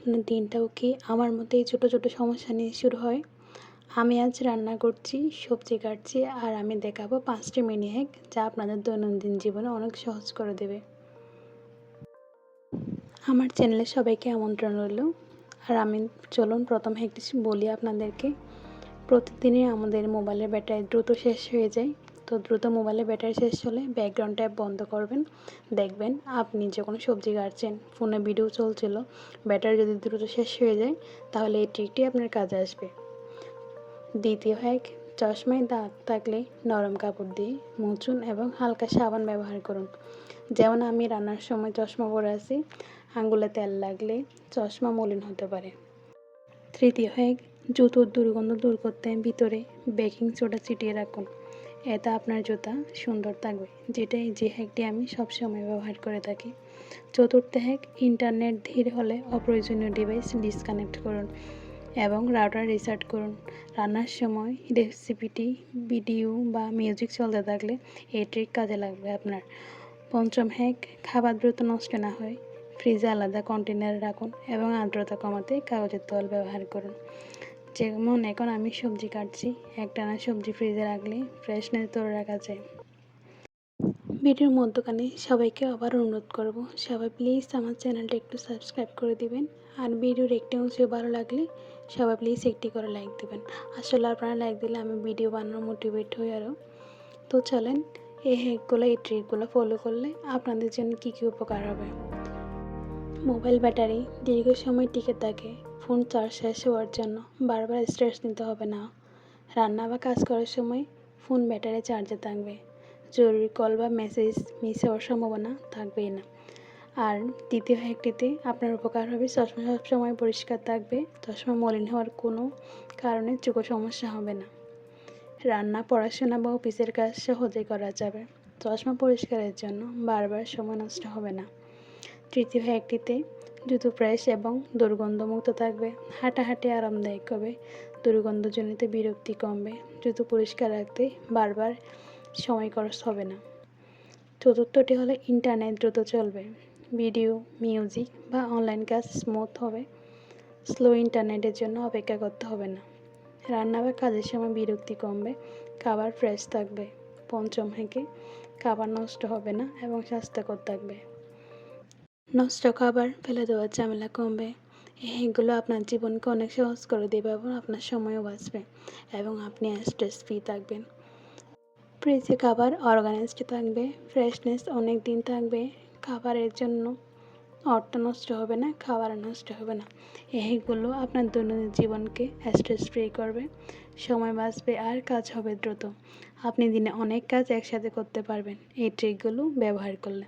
আপনার দিনটাও কি আমার মতো এই ছোটো ছোটো সমস্যা নিয়ে শুরু হয়? আমি আজ রান্না করছি, সবজি কাটছি আর আমি দেখাবো 5টি মিনি হ্যাক যা আপনাদের দৈনন্দিন জীবনে অনেক সহজ করে দেবে। আমার চ্যানেলে সবাইকে আমন্ত্রণ রইল। আর আমি চলুন প্রথম হ্যাকটি বলি আপনাদেরকে। প্রতিদিনই আমাদের মোবাইলের ব্যাটারি দ্রুত শেষ হয়ে যায়। তো দ্রুত মোবাইলের ব্যাটারি শেষ হলে ব্যাকগ্রাউন্ড ট্যাব বন্ধ করবেন। দেখবেন আপনি যখন সবজি কাটছেন, ফোনে ভিডিও চলছিল, ব্যাটারি যদি দ্রুত শেষ হয়ে যায় তাহলে এই ট্রিকটি আপনার কাজে আসবে। দ্বিতীয় হ্যাক, চশমায় দাগ থাকলে নরম কাপড় দিয়ে মুছুন এবং হালকা সাবান ব্যবহার করুন। যেমন আমি রান্নার সময় চশমা পরে আছি, আঙুলে তেল লাগলে চশমা মলিন হতে পারে। তৃতীয় হ্যাক, জুতোর দুর্গন্ধ দূর করতে ভিতরে বেকিং সোডা ছিটিয়ে রাখুন। এতে আপনার জুতা সুন্দর থাকবে, যে হ্যাকটি আমি সবসময় ব্যবহার করে থাকি। চতুর্থ হ্যাক, ইন্টারনেট ধীর হলে অপ্রয়োজনীয় ডিভাইস ডিসকানেক্ট করুন এবং রাউটার রিসেট করুন। রান্নার সময় রেসিপিটি ভিডিও বা মিউজিক চলতে থাকলে এই ট্রিক কাজে লাগবে আপনার। পঞ্চম হ্যাক, খাবার দ্রুত নষ্ট না হয় ফ্রিজে আলাদা কন্টেনারে রাখুন এবং আর্দ্রতা কমাতে কাগজের তোয়ালে ব্যবহার করুন। যেমন এখন আমি সবজি কাটছি, একটানা সবজি ফ্রিজে রাখলে ফ্রেশনেস ধরে রাখা যায়। ভিডিওর মধ্যখানে সবাইকে আবার অনুরোধ করব, সবাই প্লিজ আমার চ্যানেলটা একটু সাবস্ক্রাইব করে দিবেন। আর ভিডিওর একটি অংশ ভালো লাগলে সবাই প্লিজ একটি করে লাইক দেবেন। আসলে আপনারা লাইক দিলে আমি ভিডিও বানানোর মোটিভেট হই আরও। তো চলেন এই হ্যাকগুলো, এই ট্রিকগুলো ফলো করলে আপনাদের জন্য কী কী উপকার হবে। মোবাইল ব্যাটারি দীর্ঘ সময় টিকে থাকে। ফোন চার্জ শেষ হওয়ার জন্য বারবার স্ট্রেস নিতে হবে না। রান্না বা কাজ করার সময় ফোন ব্যাটারি চার্জে থাকবে। জরুরি কল বা মেসেজ মিস হওয়ার সম্ভাবনা থাকবেই না। আর দ্বিতীয় হ্যাকটিতে আপনার উপকার হবে, চশমা সবসময় পরিষ্কার থাকবে। চশমা মলিন হওয়ার কোনো কারণে চোখে সমস্যা হবে না। রান্না, পড়াশোনা বা অফিসের কাজ সহজে করা যাবে। চশমা পরিষ্কারের জন্য বারবার সময় নষ্ট হবে না। তৃতীয় হ্যাকটিতে জুতো ফ্রেশ এবং দুর্গন্ধমুক্ত থাকবে। হাঁটাহাঁটি আরামদায়ক হবে, দুর্গন্ধজনিত বিরক্তি কমবে। জুতো পরিষ্কার রাখতে বারবার সময় খরচ হবে না। চতুর্থটি হলো ইন্টারনেট দ্রুত চলবে। ভিডিও, মিউজিক বা অনলাইন কাজ স্মুথ হবে। স্লো ইন্টারনেটের জন্য অপেক্ষা করতে হবে না। রান্না বা কাজের সময় বিরক্তি কমবে, খাবার ফ্রেশ থাকবে। পঞ্চম হ্যাকে, খাবার নষ্ট হবে না এবং স্বাস্থ্যকর থাকবে। নষ্ট খাবার ফেলে দেওয়ার ঝামেলা কমবে। এই হ্যাকগুলো আপনার জীবনকে অনেক সহজ করে দেবে এবং আপনার সময়ও বাঁচবে এবং আপনি স্ট্রেস ফ্রি থাকবেন। ফ্রিজে খাবার অর্গানাইজড থাকবে, ফ্রেশনেস অনেক দিন থাকবে। খাবারের জন্য অর্থ নষ্ট হবে না, খাবার নষ্ট হবে না। এই হ্যাকগুলো আপনার দৈনন্দিন জীবনকে স্ট্রেস ফ্রি করবে, সময় বাঁচবে আর কাজ হবে দ্রুত। আপনি দিনে অনেক কাজ একসাথে করতে পারবেন এই ট্রিকগুলো ব্যবহার করলে।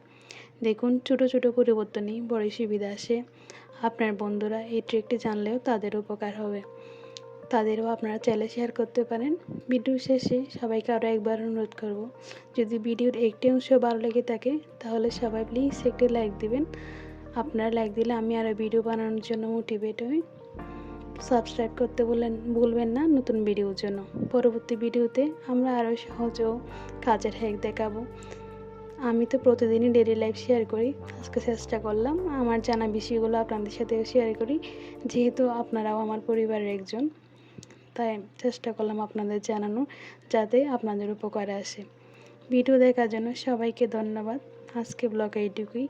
দেখুন, ছোটো ছোটো পরিবর্তনই বড় সুবিধা আসে। আপনার বন্ধুরা এই ট্রিকটি জানলেও তাদের উপকার হবে, তাদেরও আপনারা চাইলে শেয়ার করতে পারেন। ভিডিও শেষে সবাইকে আরও একবার অনুরোধ করব, যদি ভিডিওর একটি অংশ ভালো লেগে থাকে তাহলে সবাই প্লিজ একটি লাইক দিবেন। আপনারা লাইক দিলে আমি আরও ভিডিও বানানোর জন্য মোটিভেট হই। সাবস্ক্রাইব করতে ভুলবেন না নতুন ভিডিওর জন্য। পরবর্তী ভিডিওতে আমরা আরও সহজ ও কাজের হ্যাক দেখাবো। আমি তো প্রতিদিনই ডেইলি লাইফ শেয়ার করি, আজকে চেষ্টা করলাম আমার জানা বিষয়গুলো আপনাদের সাথেও শেয়ার করি। যেহেতু আপনারাও আমার পরিবারের একজন, তাই চেষ্টা করলাম আপনাদের জানানো, যাতে আপনাদের উপকারে আসে। ভিডিও দেখার জন্য সবাইকে ধন্যবাদ। আজকে ব্লগে এইটুকুই।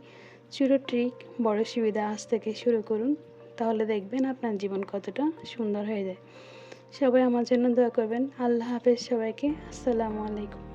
ছোটো ট্রিক বড় সুবিধা আজ থেকে শুরু করুন, তাহলে দেখবেন আপনার জীবন কতটা সুন্দর হয়ে যায়। সবাই আমার জন্য দোয়া করবেন। আল্লাহ হাফেজ সবাইকে। আসসালামু আলাইকুম।